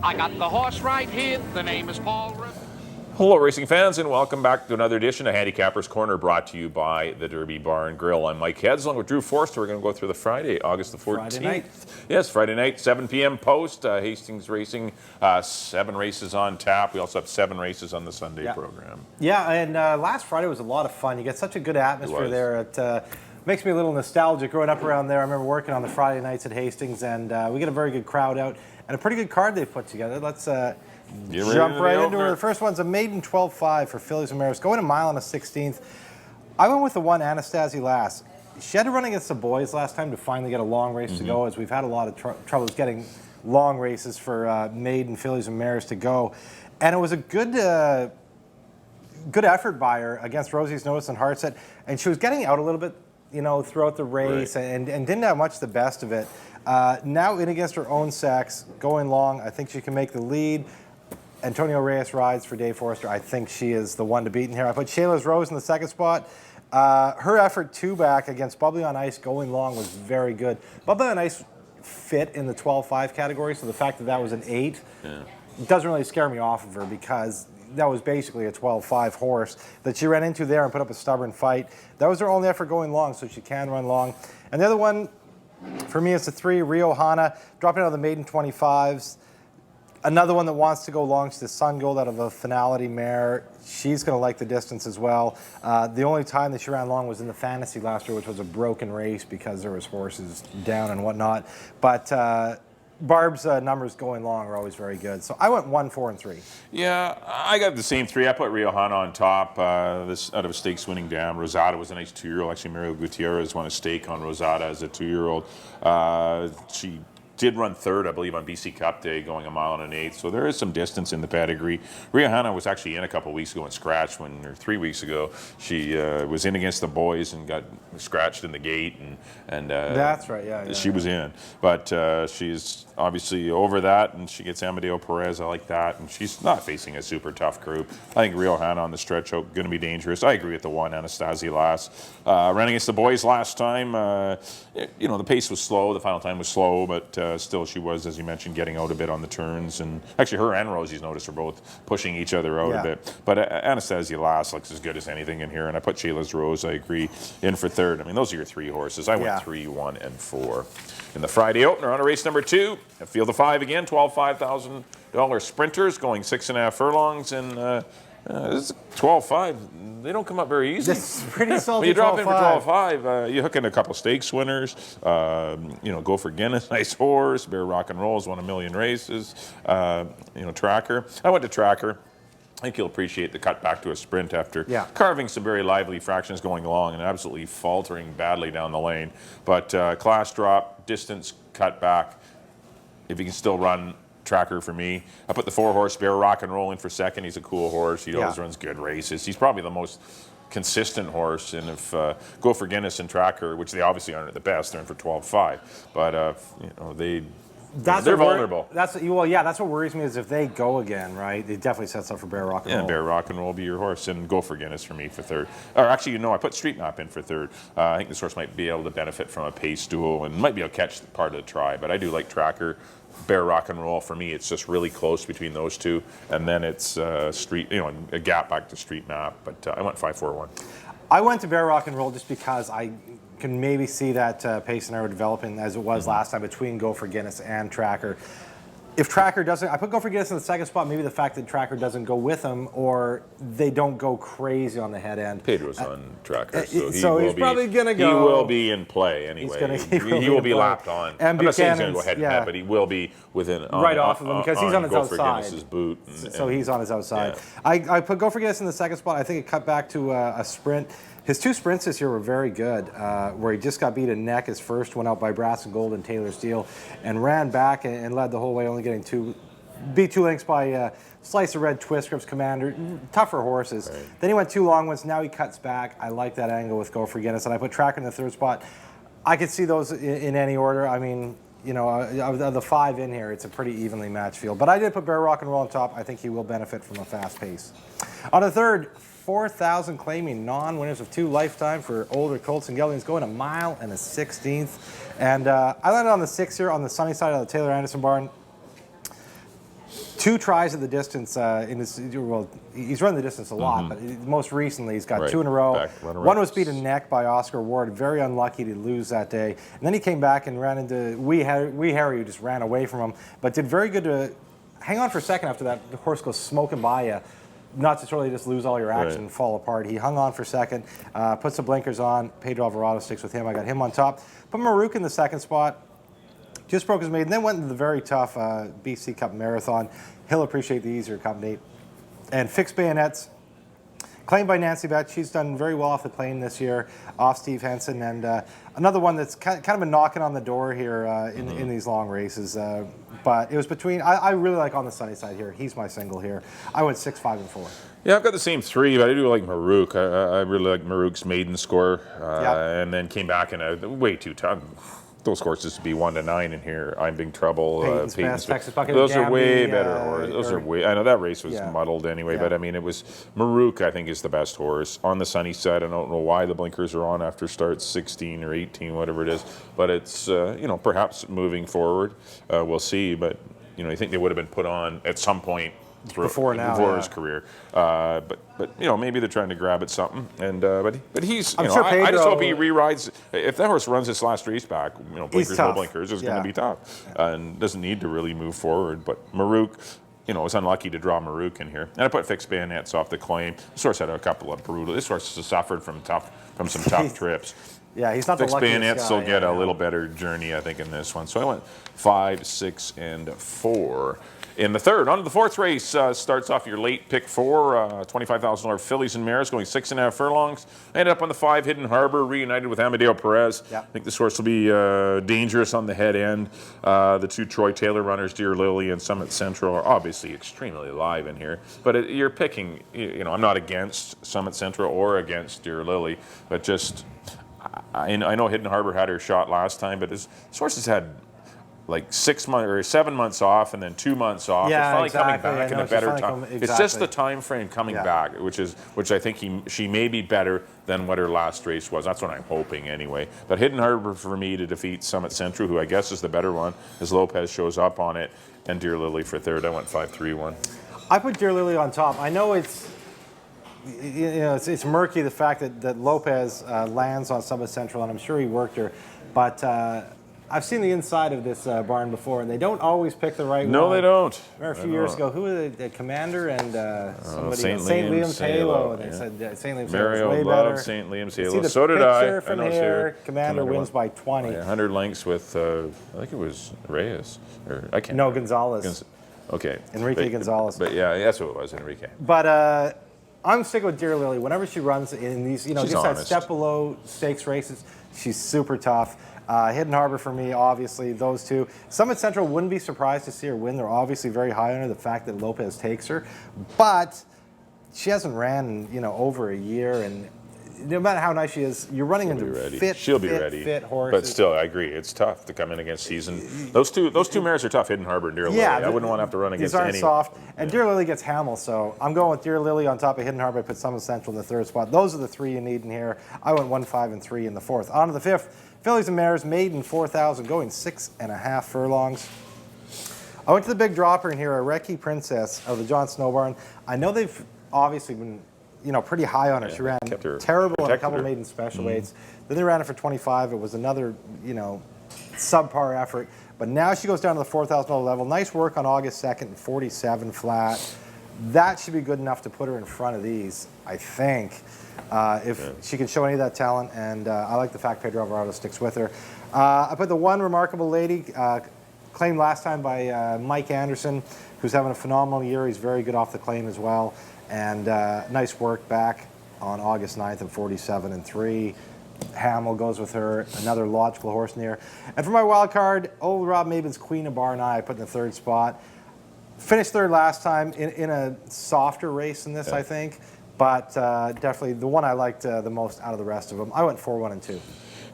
I got the horse right here. The name is Paul Rip. Hello, racing fans, and welcome back to another edition of Handicappers Corner, brought to you by the Derby Bar and Grill. I'm Mike Heads, along with Drew Forster. We're going to go through the Friday, August the 14th. Friday night. Yes, Friday night, 7 p.m. post. Hastings Racing, 7 races on tap. We also have 7 races on the Sunday program. Yeah, and last Friday was a lot of fun. You get such a good atmosphere there. It makes me a little nostalgic growing up around there. I remember working on the Friday nights at Hastings, and we get a very good crowd out and a pretty good card they've put together. Let's jump right into it. The first one's a maiden 12-5 for fillies and mares, going a mile and a 16th. I went with the one Anastasia Lass. She had to run against the boys last time to finally get a long race to go, as we've had a lot of troubles getting long races for maiden fillies and mares to go. And it was a good effort by her against Rosie's Notice and Heartset, and she was getting out a little bit, you know, throughout the race, and didn't have much the best of it. Now in against her own sex, going long, I think she can make the lead. Antonio Reyes rides for Dave Forster. I think she is the one to beat in here. I put Shayla's Rose in the second spot. Her effort back against Bubbly on Ice going long was very good. Bubbly on Ice fit in the 12-5 category, so the fact that that was an 8 doesn't really scare me off of her, because that was basically a 12-5 horse that she ran into there and put up a stubborn fight. That was her only effort going long, so she can run long. And the other one, for me, is the 3, Rio Hana, dropping out of the maiden 25s. Another one that wants to go long. She's the Sun Gold out of a Finality mare. She's going to like the distance as well. The only time that she ran long was in the Fantasy last year, which was a broken race because there was horses down and whatnot. But Barb's numbers going long are always very good. So I went 1, 4, and 3. Yeah, I got the same 3. I put Rio Hana on top. This out of a stakes winning dam. Rosada was a nice 2-year-old. Actually, Mario Gutierrez won a stake on Rosada as a 2-year-old. She did run third, I believe, on BC Cup Day, going a mile and an 1/8. So there is some distance in the pedigree. Rio Hana was actually in a couple weeks ago and scratched or 3 weeks ago. She was in against the boys and got scratched in the gate, and that's right. She was in, but she's obviously over that, and she gets Amadeo Perez. I like that, and she's not facing a super tough group. I think Rio Hana on the stretch out going to be dangerous. I agree with the one Anastasia Lass. Ran against the boys last time. The pace was slow. The final time was slow, but still, she was, as you mentioned, getting out a bit on the turns. And actually, her and Rosie's Notice are both pushing each other out a bit. But Anastasia Lass looks as good as anything in here. And I put Shayla's Rose, I agree, in for third. I mean, those are your 3 horses. I went 3, 1, and 4. In the Friday opener, on a race number 2, a field of 5 again, 12 $5,000 sprinters going 6.5 furlongs. And this is 12-5. They don't come up very easy. This is pretty salty. When you drop in for 12-5, you hook in a couple stakes winners. Go for Guinness, nice horse. Bear Rock and Roll has won 1 million races. Tracker. I went to Tracker. I think you'll appreciate the cut back to a sprint after carving some very lively fractions going along and absolutely faltering badly down the lane. But class drop, distance cut back. If you can still run, Tracker for me. I put the 4-horse Bear Rock and Roll in for second. He's a cool horse. He always runs good races. He's probably the most consistent horse. And if Go for Guinness and Tracker, which they obviously aren't at the best, they're in for 12-5. But they're vulnerable. That's what worries me is if they go again, right? It definitely sets up for Bear Rock and Roll. Yeah, Bear Rock and Roll will be your horse, and Go for Guinness for me for third. Or actually, I put Street Map in for third. I think this horse might be able to benefit from a pace duel and might be able to catch part of the try. But I do like Tracker. Bear Rock and Roll for me, it's just really close between those two, and then it's a gap back to Street Map. But I went 5, 4, 1. I went to Bear Rock and Roll just because I can maybe see that pace and arrow developing as it was last time between Go for Guinness and Tracker. If Tracker doesn't, I put Go for Guinness in the second spot. Maybe the fact that Tracker doesn't go with him, or they don't go crazy on the head end. Pedro's on Tracker, so he's probably going to go. He will be in play anyway. He will be lapped on. And I'm not saying he's going to go head to head, but he will be within right off of him because he's on his outside. Go for Guinness's boot. So he's on his outside. Yeah. I put Go for Guinness in the second spot. I think it cut back to a sprint. His 2 sprints this year were very good, where he just got beat in neck. His first went out by Brass and Gold and Taylor Steele, and ran back and led the whole way, only getting 2 lengths by Slice of Red, Twist, Grips, Commander. Tougher horses. Right. Then he went 2 long ones. Now he cuts back. I like that angle with Go for Guinness, and I put Tracker in the third spot. I could see those in any order. I mean, of the 5 in here, it's a pretty evenly matched field. But I did put Bear Rock and Roll on top. I think he will benefit from a fast pace. On the third, 4,000 claiming non-winners of 2 lifetime for older colts and geldings, going a mile and a 16th. And I landed on the 6 here on the sunny side of the Taylor Anderson barn. 2 tries at the distance in his, well, he's run the distance a lot, but most recently he's got 2 in a row. One was beaten neck by Oscar Ward, very unlucky to lose that day. And then he came back and ran into Wee Harry, who just ran away from him, but did very good to hang on for a second after that. The horse goes smoking by you. Not to totally just lose all your action and fall apart. He hung on for a second, puts the blinkers on. Pedro Alvarado sticks with him. I got him on top. Put Marouk in the second spot. Just broke his maiden, then went into the very tough BC Cup Marathon. He'll appreciate the easier company. And Fixed Bayonets, claimed by Nancy Bett. She's done very well off the claim this year, off Steve Henson. And another one that's kind of been knocking on the door here in these long races. But it was between, I really like On the Sunny Side here. He's my single here. I went 6, 5, and 4. Yeah, I've got the same 3, but I do like Marouk. I really like Marouk's maiden score. And then came back in a way too tough. Those horses to be 1 to 9 in here. I'm Big Trouble. Peyton's Texas Bucket. Those are way better horses. Those are way. I know that race was muddled anyway, but I mean, it was Marouk. I think is the best horse. On the Sunny Side, I don't know why the blinkers are on after start 16 or 18, whatever it is. But it's perhaps moving forward, we'll see. But I think they would have been put on at some point before his career, but maybe they're trying to grab at something, and but he's I just hope he re-rides. If that horse runs this last race back, blinkers no blinkers is going to be tough, and doesn't need to really move forward. But Marouk, was unlucky to draw Marouk in here, and I put Fixed Bayonets off the claim. This horse had a couple of brutal. This horse has suffered from some tough trips. Yeah, he's not the Fixed luckiest Bayonets guy. will get a little better journey, I think, in this one. So I went 5, 6, and 4. In the third, on to the fourth race, starts off your late pick 4, $25,000 fillies and mares going 6.5 furlongs. Ended up on the 5, Hidden Harbor, reunited with Amadeo Perez. Yep. I think this horse will be dangerous on the head end. The 2 Troy Taylor runners, Dear Lily and Summit Central, are obviously extremely live in here. But you're picking, I'm not against Summit Central or against Dear Lily, but just, I know Hidden Harbor had her shot last time, but this horse has had like 6 months or 7 months off, and then 2 months off. Yeah, it's finally coming back in a better time. It's just the time frame coming back, which I think she may be better than what her last race was. That's what I'm hoping anyway. But Hidden Harbor for me to defeat Summit Central, who I guess is the better one, as Lopez shows up on it, and Dear Lily for third. I went 5, 3, 1. I put Dear Lily on top. I know it's murky the fact that Lopez lands on Summit Central, and I'm sure he worked her, but. I've seen the inside of this barn before, and they don't always pick the right one. No, they don't. I remember a few years ago, who was the Commander and somebody St. Liam's Halo. And they said St. Liam's Halo was way better. St. Liam's Halo. So did I. From here, Commander wins by 20. 100 lengths with, I think it was Reyes. Or I can't. No, Gonzalez. Okay. Enrique Gonzalez. But yeah, that's who it was, Enrique. But I'm sticking with Dear Lily. Whenever she runs in these, just that step below stakes races, she's super tough. Hidden Harbor for me, obviously, those 2. Summit Central wouldn't be surprised to see her win. They're obviously very high on her, the fact that Lopez takes her. But she hasn't ran in, over a year, and no matter how nice she is, you're running into fit horses. But still, I agree. It's tough to come in against season. Those two mares are tough, Hidden Harbor and Dear Lily. I wouldn't want to have to run against any. These aren't soft. And Dear Lily gets Hamel, so I'm going with Dear Lily on top of Hidden Harbor. I put Summit Central in the third spot. Those are the 3 you need in here. I went 1, 5, and 3 in the fourth. On to the fifth. Fillies and mares, maiden 4,000, going 6.5 furlongs. I went to the big dropper in here, a Recce Princess of the John Snow Barn. I know they've obviously been, pretty high on her. She ran terrible in a couple maiden special weights. Then they ran it for 25. It was another, subpar effort. But now she goes down to the $4,000 level. Nice work on August 2nd, 47 flat. That should be good enough to put her in front of these, I think. If she can show any of that talent, and I like the fact Pedro Alvarado sticks with her. I put the One Remarkable Lady, claimed last time by Mike Anderson, who's having a phenomenal year. He's very good off the claim as well, and nice work back on August 9th at 47 and 3. Hamel goes with her, another logical horse in here. And for my wild card, old Rob Mabin's Queen of Bar I put in the third spot. Finished third last time in a softer race than this, I think. But definitely the one I liked the most out of the rest of them. I went 4, 1, and 2.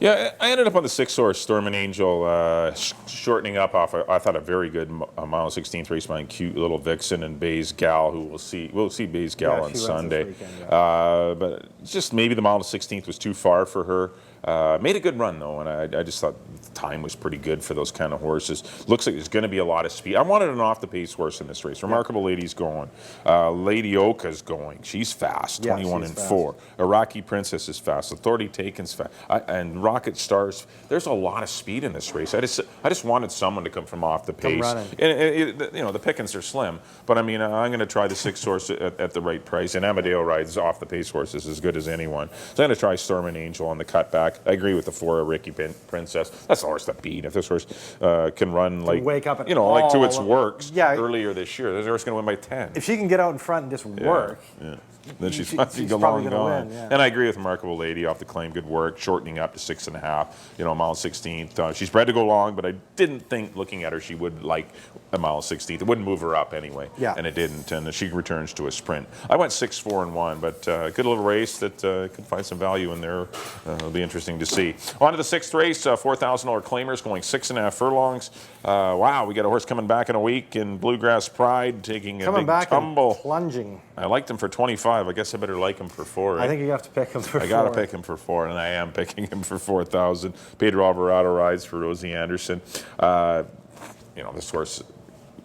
Yeah, I ended up on the 6th horse, Storm and Angel, shortening up off, I thought, a very good mile 16th race behind Cute Little Vixen and Bayes Gal, who we'll see Bayes Gal on Sunday. Weekend, but just maybe the mile 16th was too far for her. Made a good run, though, and I just thought time was pretty good for those kind of horses. Looks like there's going to be a lot of speed. I wanted an off-the-pace horse in this race. Remarkable Lady's going. Lady Oka's going. She's fast, 21 and 4. Iraqi Princess is fast. Authority Taken's fast. And Rocket Stars. There's a lot of speed in this race. I just wanted someone to come from off the pace. And the pickings are slim, but I mean, I'm going to try the 6 horse at the right price. And Amadeo rides off the pace horses as good as anyone. So I'm going to try Storm and Angel on the cutback. I agree with the 4 Ricky Princess. That's the horse to beat. If this horse can run like wake up at like to its works earlier this year, this horse is going to win by 10. If she can get out in front and just work. Then she's probably long going to gone. win. Yeah. And I agree with Remarkable Lady off the claim. Good work, shortening up to 6.5. Mile 16th. She's bred to go long, but I didn't think, looking at her, she would like a mile 16th. It wouldn't move her up anyway. Yeah. And it didn't. And she returns to a sprint. I went 6, 4, and 1, but good little race that could find some value in there. It'll be interesting to see. On to the 6th race. $4,000 claimers going 6.5 furlongs. Wow, we got a horse coming back in a week in Bluegrass Pride, taking a big tumble. And plunging. I liked him for 25. I guess I better like him for 4. I think you have to pick him for 4. I got to pick him for 4, and I am picking him for 4,000. Pedro Alvarado rides for Rosie Anderson. This horse,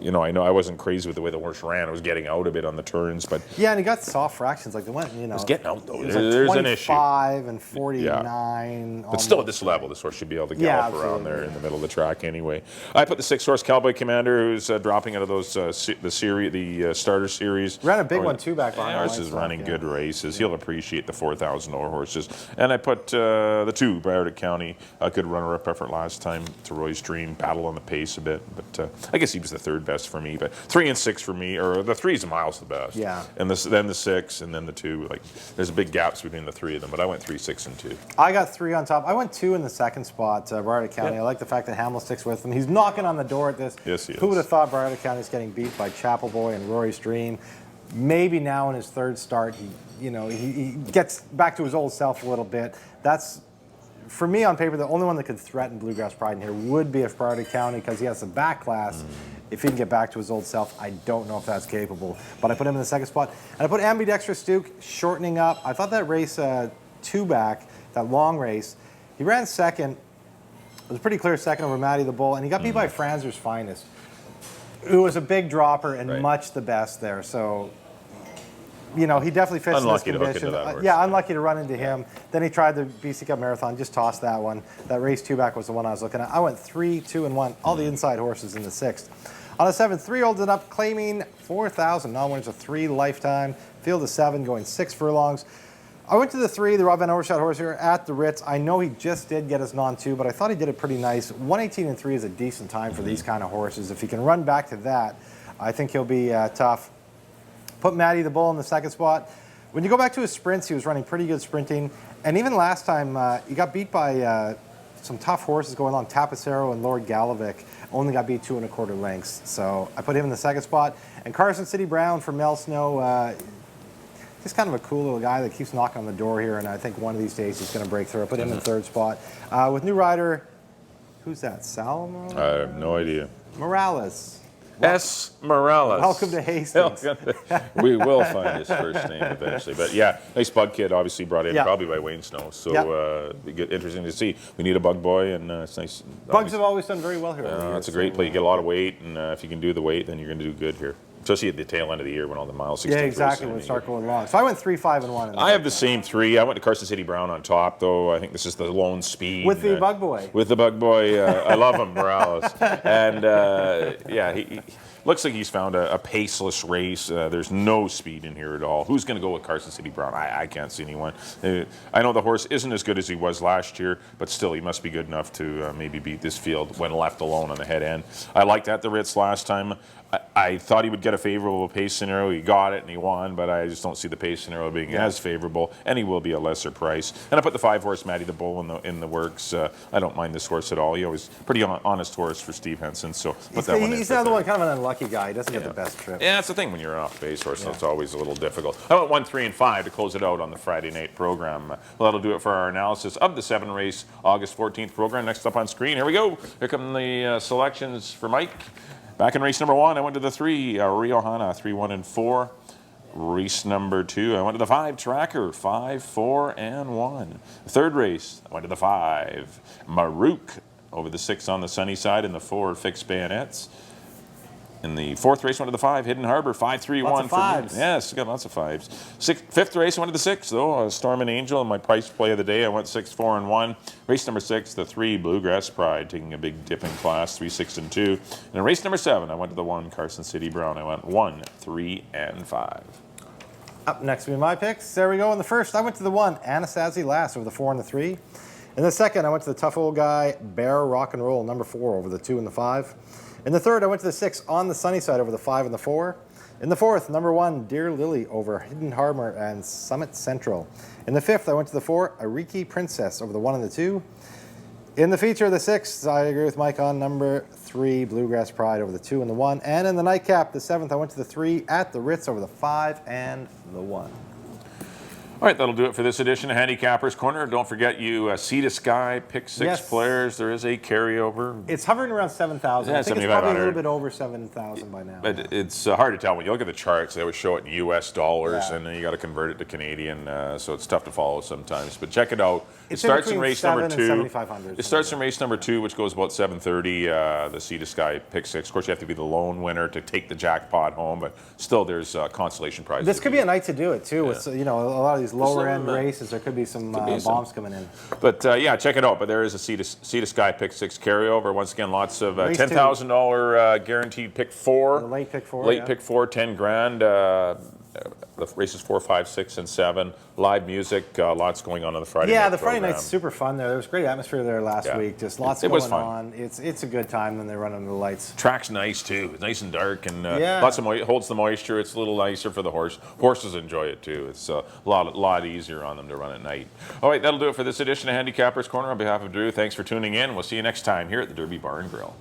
I know I wasn't crazy with the way the horse ran. I was getting out a bit on the turns, but yeah, and he got soft fractions. Like they went, it was getting out though. It was There's like an issue. 25 and 49. But still at this level, this horse should be able to gallop around there in the middle of the track anyway. I put the 6 horse Cowboy Commander, who's dropping out of those the starter series. Ran a big one too back behind. Horse is running good races. He'll appreciate the $4,000 horses. And I put the 2 Broward County, a good runner-up effort last time to Roy's Dream, battle on the pace a bit, but I guess he was the 3rd best for me. But 3 and 6 for me, or the 3's a miles the best. Yeah. And then the 6, and then the 2. Like there's big gaps between the 3 of them, but I went 3, 6, and 2. I got 3 on top. I went 2 in the 2nd spot, Broward County. I like the fact that Hamill sticks with him. He's knocking on the door at this. Yes, he is. Who would have thought Broward County's getting beat by Chapel Boy and Rory's Dream? Maybe now in his 3rd start, he gets back to his old self a little bit. That's, for me on paper, the only one that could threaten Bluegrass Pride in here would be if Broward County, because he has some back class. If he can get back to his old self, I don't know if that's capable. But I put him in the 2nd spot. And I put Ambidextrous Duke shortening up. I thought that race 2 back, that long race, he ran 2nd. It was a pretty clear 2nd over Matty the Bull. And he got beat by Franzer's Finest, who was a big dropper and much the best there. So, he definitely fits unlucky in this to condition. hook into that horse. Yeah, unlucky to run into him. Then he tried the BC Cup Marathon, just tossed that one. That race 2 back was the one I was looking at. I went 3, 2, and 1. All the inside horses in the 6th. On the 7th, 3 olds it up, claiming 4,000. Non-winners of 3 lifetime. Field of 7, going 6 furlongs. I went to the 3, the Rob Van Overshot horse here at the Ritz. I know he just did get his non-2, but I thought he did it pretty nice. 118 and 3 is a decent time for these kind of horses. If he can run back to that, I think he'll be tough. Put Matty the Bull in the 2nd spot. When you go back to his sprints, he was running pretty good sprinting. And even last time, he got beat by some tough horses going on. Tapacero and Lord Galovic only got beat 2 1/4 lengths. So I put him in the 2nd spot. And Carson City Brown for Mel Snow. He's kind of a cool little guy that keeps knocking on the door here. And I think one of these days he's going to break through. I put him in 3rd spot. With new rider, who's that? Sal? I have no idea. Morales. S. Morales. Welcome to Hastings. We will find his first name eventually. But yeah, nice bug kid, obviously brought in probably by Wayne Snow. So be good, interesting to see. We need a bug boy, and it's nice. Bugs have always done very well here. That's a great play. You get a lot of weight, and if you can do the weight, then you're going to do good here. Especially at the tail end of the year when all the mile 16. Yeah, exactly. When we start going long. So I went 3, 5, and 1. I have the same 3. I went to Carson City Brown on top, though. I think this is the lone speed. With the bug boy. With the bug boy. I love him, Morales. And he looks like he's found a paceless race. There's no speed in here at all. Who's going to go with Carson City Brown? I can't see anyone. I know the horse isn't as good as he was last year, but still he must be good enough to maybe beat this field when left alone on the head end. I liked at the Ritz last time. I thought he would get a favorable pace scenario. He got it and he won, but I just don't see the pace scenario being as favorable, and he will be a lesser price. And I put the 5 horse Matty the Bull in the works. I don't mind this horse at all. He always pretty honest horse for Steve Henson, so put that one in. He's another one, kind of an unlucky guy. He doesn't get the best trip. Yeah, that's the thing when you're an off-base horse. It's always a little difficult. I went 1, 3, and 5 to close it out on the Friday night program. Well, that'll do it for our analysis of the 7 race August 14th program. Next up on screen, here we go. Here come the selections for Mike. Back in race number 1, I went to the 3, Rio Hana, 3, 1, and 4. Race number 2, I went to the 5, Tracker, 5, 4, and 1. The 3rd race, I went to the 5, Maruk, over the 6 on the sunny side, and the 4 fixed bayonets. In the 4th race, went to the 5, Hidden Harbor, 5-3-1 Lots of for me. fives. Yes, got lots of 5s. 5th race, went to the 6, though, Storm and Angel, and my price play of the day, I went 6-4-1. Race number 6, the 3, Bluegrass Pride, taking a big dip in class, 3-6-2. And in race number 7, I went to the 1, Carson City Brown, I went 1-3-5. Up next will be my picks. There we go. In the first, I went to the 1, Anasazi Lass, over the 4 and the 3. In the second, I went to the Tough Old Guy, Bear Rock and Roll, number 4, over the 2 and the 5. In the third, I went to the 6, On the Sunny Side, over the 5 and the 4. In the fourth, number 1, Dear Lily, over Hidden Harbor and Summit Central. In the fifth, I went to the 4, Ariki Princess, over the 1 and the 2. In the feature of the 6th, I agree with Mike on number 3, Bluegrass Pride, over the 2 and the 1. And in the nightcap, the 7th, I went to the 3, At the Ritz, over the 5 and the 1. All right, that'll do it for this edition of Handicappers Corner. Don't forget, you Sea to Sky pick 6 Yes. players. There is a carryover. It's hovering around 7,000. Yeah, I think it's probably a 7,500. little bit over 7,000 by now. But it's hard to tell. When you look at the charts, they always show it in U.S. dollars, Yeah. and then you got to convert it to Canadian, so it's tough to follow sometimes. But check it out. It It's in starts in between race number 7 and 2. 7,500, It starts in race number 2, which goes about 7:30. The Sea to Sky pick 6. Of course, you have to be the lone winner to take the jackpot home, but still, there's consolation prizes. This could be a night to do it too. With a lot of these lower end some, races, there could be some be some. bombs coming in. But yeah, check it out. But there is a Sea to Sky pick 6 carryover. Once again, lots of Race 2. $10,000 guaranteed pick 4. The late pick 4. Late yeah. pick 4, 10 grand. The races 4, 5, 6, and 7. Live music, lots going on the Friday night Yeah, the Friday program. night's super fun there. There was great atmosphere there last Yeah. week. Just lots It going was fun. on. It's a good time when they run under the lights. Track's nice too. It's nice and dark, and Yeah. lots of holds the moisture. It's a little nicer for the horse. Horses enjoy it too. It's a lot easier on them to run at night. All right, that'll do it for this edition of Handicappers Corner. On behalf of Drew, thanks for tuning in. We'll see you next time here at the Derby Bar and Grill.